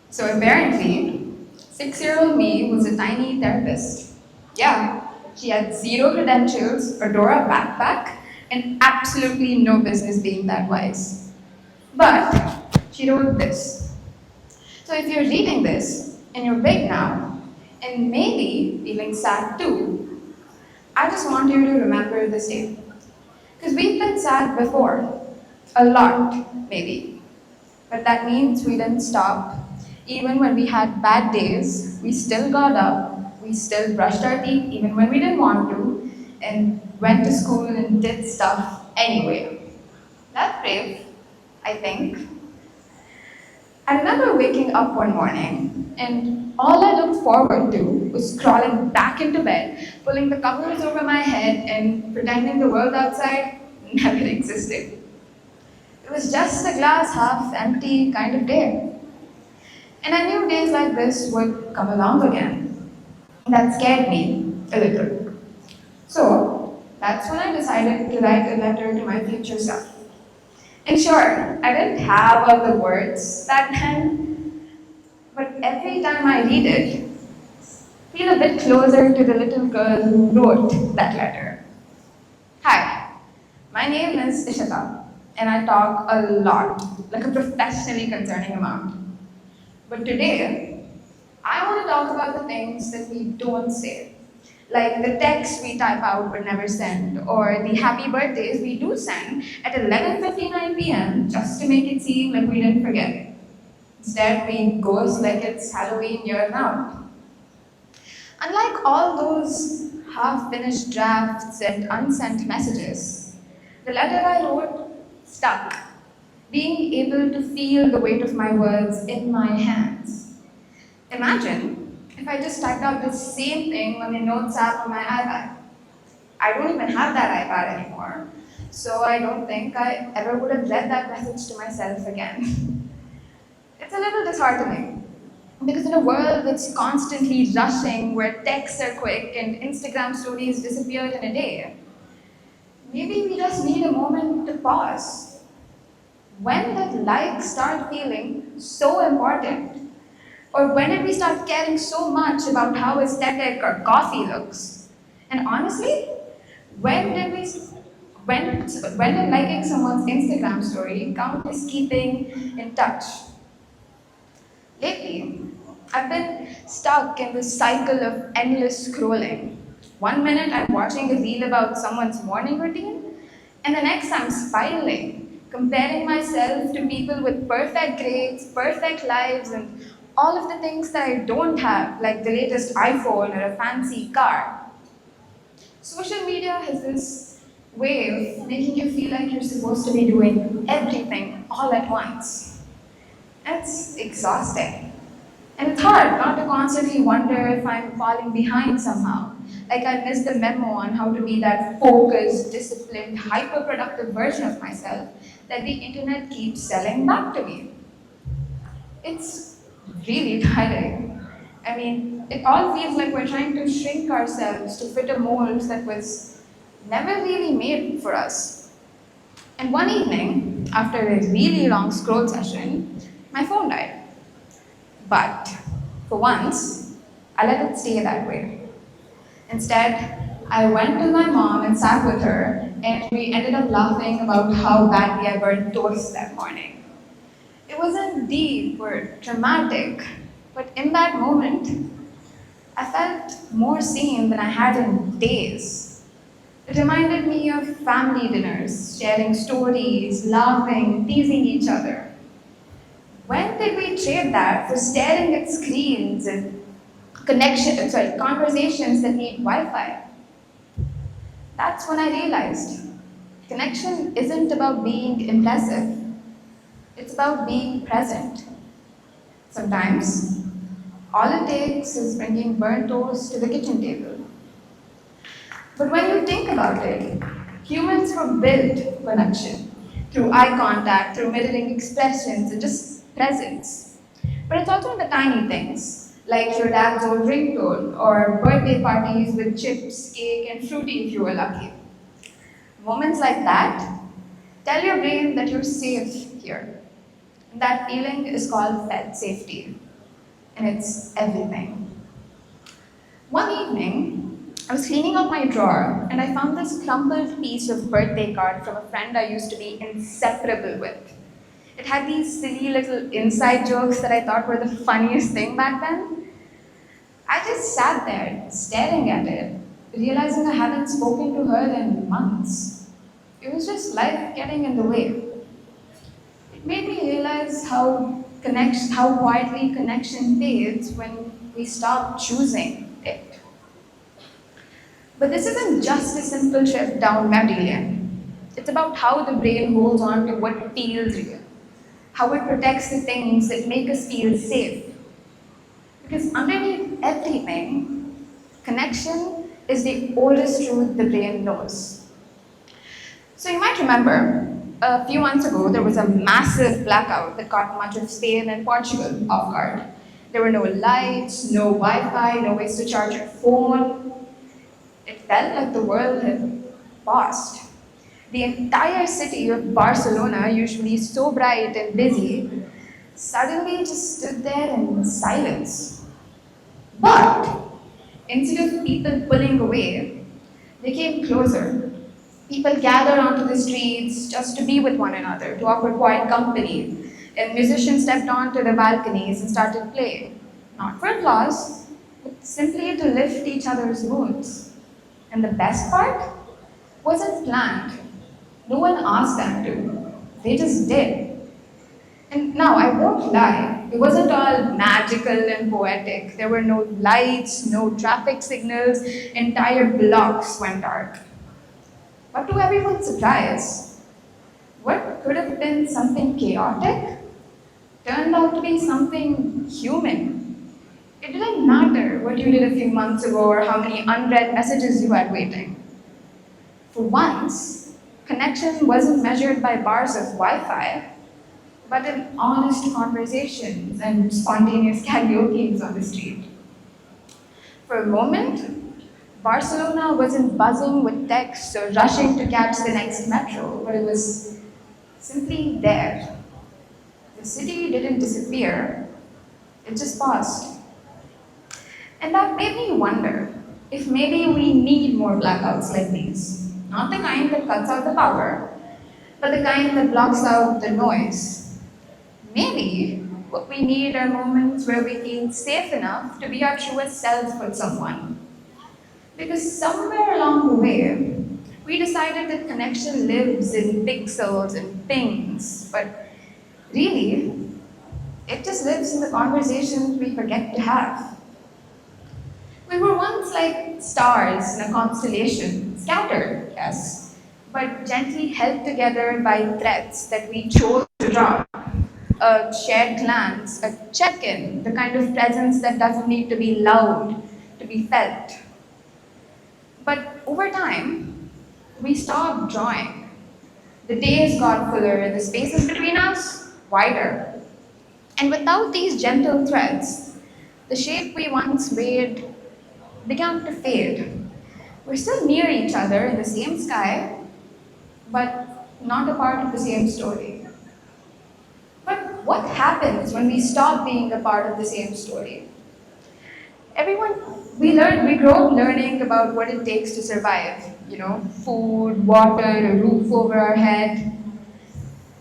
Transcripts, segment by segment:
So apparently, 6-year-old me was a tiny therapist. Yeah, she had zero credentials, a Dora backpack, and absolutely no business being that wise. But she wrote this. So if you're reading this and you're big now, and maybe feeling sad too, I just want you to remember this day. Because we've been sad before. A lot, maybe. But that means we didn't stop. Even when we had bad days, we still got up, we still brushed our teeth even when we didn't want to, and went to school and did stuff anyway. That's brave, I think. I remember waking up one morning, and all I looked forward to was crawling back into bed, pulling the covers over my head, and pretending the world outside never existed. It was just a glass half empty kind of day. And I knew days like this would come along again. That scared me a little. So that's when I decided to write a letter to my future self. And sure, I didn't have all the words that time, but every time I read it, I feel a bit closer to the little girl who wrote that letter. Hi, my name is Ishita, and I talk a lot, like a professionally concerning amount. But today, I want to talk about the things that we don't say, like the texts we type out but never send, or the happy birthdays we do send at 11:59 p.m. just to make it seem like we didn't forget. Instead, we ghost like it's Halloween year round. Unlike all those half-finished drafts and unsent messages, the letter I wrote stuck, being able to feel the weight of my words in my hands. Imagine if I just typed out the same thing on the notes app on my iPad. I don't even have that iPad anymore, so I don't think I ever would have read that message to myself again. It's a little disheartening because in a world that's constantly rushing, where texts are quick and Instagram stories disappear in a day, maybe we just need a moment to pause. When did likes start feeling so important? Or when did we start caring so much about how aesthetic our coffee looks? And honestly, when did we when did liking someone's Instagram story count as keeping in touch? Lately, I've been stuck in this cycle of endless scrolling. One minute I'm watching a reel about someone's morning routine, and the next I'm spiraling, comparing myself to people with perfect grades, perfect lives, and all of the things that I don't have, like the latest iPhone or a fancy car. Social media has this way of making you feel like you're supposed to be doing everything all at once. It's exhausting. And it's hard not to constantly wonder if I'm falling behind somehow. Like I missed the memo on how to be that focused, disciplined, hyper-productive version of myself that the internet keeps selling back to me. It's really tiring. I mean, it all feels like we're trying to shrink ourselves to fit a mold that was never really made for us. And one evening, after a really long scroll session, my phone died. But for once, I let it stay that way. Instead, I went to my mom and sat with her, and we ended up laughing about how badly I burned toast that morning. It wasn't deep or dramatic, but in that moment, I felt more seen than I had in days. It reminded me of family dinners, sharing stories, laughing, teasing each other. When did we trade that for staring at screens and conversations that need Wi-Fi? That's when I realized connection isn't about being impressive. It's about being present. Sometimes, all it takes is bringing burnt toast to the kitchen table. But when you think about it, humans were built for connection through eye contact, through mirroring expressions, and just presence. But it's also in the tiny things, like your dad's old ringtone, or birthday parties with chips, cake, and fruity if you were lucky. Moments like that tell your brain that you're safe here. And that feeling is called felt safety, and it's everything. One evening, I was cleaning out my drawer and I found this crumpled piece of birthday card from a friend I used to be inseparable with. It had these silly little inside jokes that I thought were the funniest thing back then. I just sat there staring at it, realizing I hadn't spoken to her in months. It was just life getting in the way. It made me realize how quietly connection fades when we stop choosing it. But this isn't just a simple trip down memory lane. It's about how the brain holds on to what feels real, how it protects the things that make us feel safe. Because underneath everything, connection is the oldest truth the brain knows. So you might remember, a few months ago, there was a massive blackout that caught much of Spain and Portugal off guard. There were no lights, no Wi-Fi, no ways to charge your phone. It felt like the world had paused. The entire city of Barcelona, usually so bright and busy, suddenly just stood there in silence. But instead of people pulling away, they came closer. People gathered onto the streets just to be with one another, to offer quiet company. And musicians stepped onto the balconies and started playing. Not for applause, but simply to lift each other's moods. And the best part wasn't planned. No one asked them to. They just did. And now, I won't lie, it wasn't all magical and poetic. There were no lights, no traffic signals, entire blocks went dark. But to everyone's surprise, what could have been something chaotic turned out to be something human. It didn't matter what you did a few months ago or how many unread messages you had waiting. For once, connection wasn't measured by bars of Wi-Fi, but in honest conversations and spontaneous karaoke on the street. For a moment, Barcelona wasn't buzzing with texts or rushing to catch the next metro, but it was simply there. The city didn't disappear, it just paused. And that made me wonder if maybe we need more blackouts like these. Not the kind that cuts out the power, but the kind that blocks out the noise. Maybe what we need are moments where we feel safe enough to be our truest selves with someone. Because somewhere along the way, we decided that connection lives in pixels and pings, but really, it just lives in the conversations we forget to have. We were once like stars in a constellation, scattered, yes, but gently held together by threads that we chose to draw. A shared glance, a check in, the kind of presence that doesn't need to be loud to be felt. But over time, we stopped drawing. The days got fuller and the spaces between us wider. And without these gentle threads, the shape we once made began to fade. We're still near each other in the same sky, but not a part of the same story. But what happens when we stop being a part of the same story? Everyone, we grow up learning about what it takes to survive. Food, water, a roof over our head.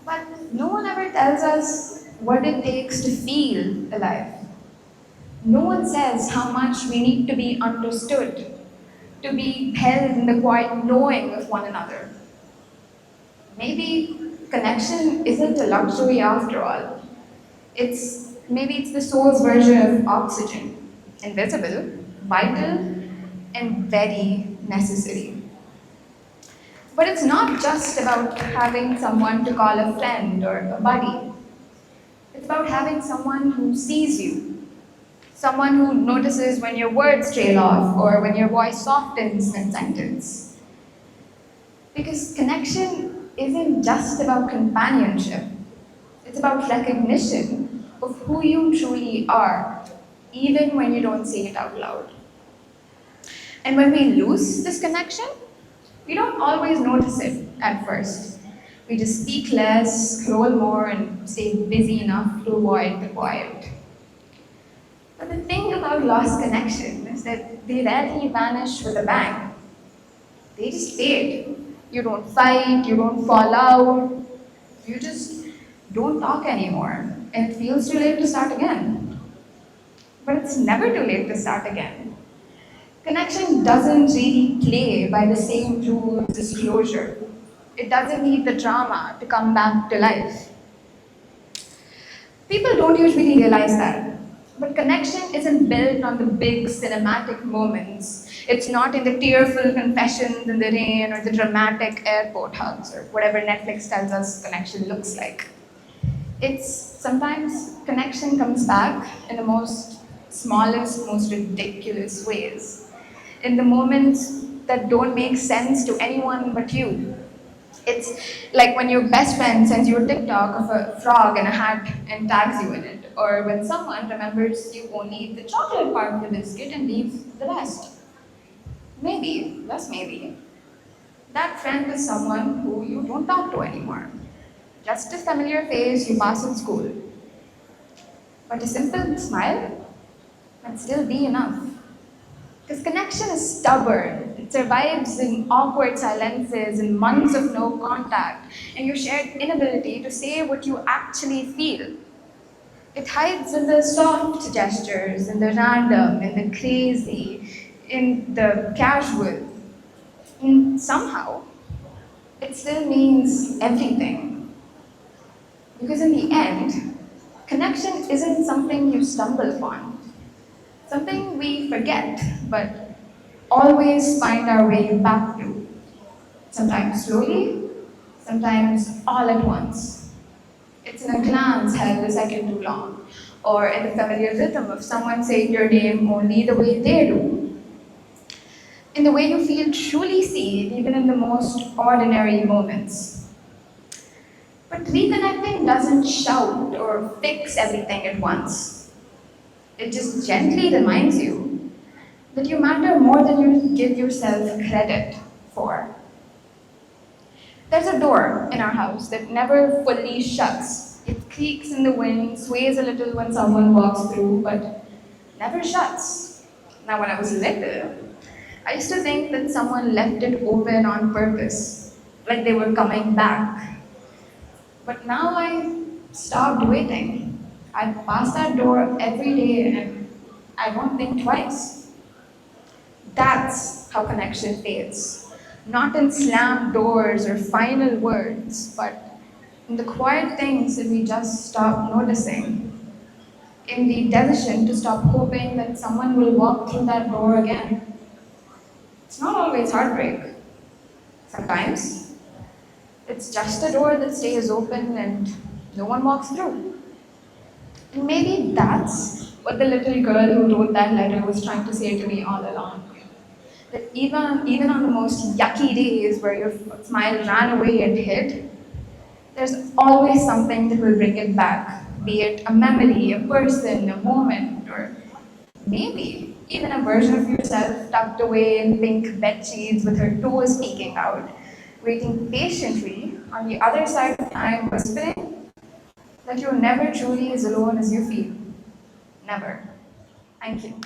But no one ever tells us what it takes to feel alive. No one says how much we need to be understood, to be held in the quiet knowing of one another. Maybe connection isn't a luxury after all. Maybe it's the soul's version of oxygen. Invisible, vital, and very necessary. But it's not just about having someone to call a friend or a buddy. It's about having someone who sees you, someone who notices when your words trail off or when your voice softens mid-sentence. Because connection isn't just about companionship. It's about recognition of who you truly are. even when you don't say it out loud. And when we lose this connection, we don't always notice it at first. We just speak less, scroll more, and stay busy enough to avoid the quiet. But the thing about lost connection is that they rarely vanish with a bang. They just fade. You don't fight, you don't fall out, you just don't talk anymore. And it feels too late to start again. But it's never too late to start again. Connection doesn't really play by the same rules as closure. It doesn't need the drama to come back to life. People don't usually realize that. But connection isn't built on the big cinematic moments. It's not in the tearful confessions in the rain or the dramatic airport hugs or whatever Netflix tells us connection looks like. It's sometimes connection comes back in the most smallest, most ridiculous ways. In the moments that don't make sense to anyone but you. It's like when your best friend sends you a TikTok of a frog in a hat and tags you in it, or when someone remembers you only eat the chocolate part of the biscuit and leaves the rest. Maybe, just maybe, that friend is someone who you don't talk to anymore. Just a familiar face you pass in school. But a simple smile can still be enough. Because connection is stubborn. It survives in awkward silences and months of no contact, and your shared inability to say what you actually feel. It hides in the soft gestures, in the random, in the crazy, in the casual. And somehow, it still means everything. Because in the end, connection isn't something you stumble upon. Something we forget, but always find our way back to. Sometimes slowly, sometimes all at once. It's in a glance held a second too long, or in the familiar rhythm of someone saying your name only the way they do. In the way you feel truly seen, even in the most ordinary moments. But reconnecting doesn't shout or fix everything at once. It just gently reminds you that you matter more than you give yourself credit for. There's a door in our house that never fully shuts. It creaks in the wind, sways a little when someone walks through, but never shuts. Now, when I was little, I used to think that someone left it open on purpose, like they were coming back. But now I stopped waiting. I pass that door every day and I won't think twice. That's how connection fades. Not in slammed doors or final words, but in the quiet things that we just stop noticing. In the decision to stop hoping that someone will walk through that door again. It's not always heartbreak. Sometimes it's just a door that stays open and no one walks through. And maybe that's what the little girl who wrote that letter was trying to say to me all along. That even on the most yucky days where your smile ran away and hid, there's always something that will bring it back. Be it a memory, a person, a moment, or maybe even a version of yourself tucked away in pink bed sheets with her toes peeking out, waiting patiently on the other side of time, whispering that you're never truly as alone as you feel. Never. Thank you.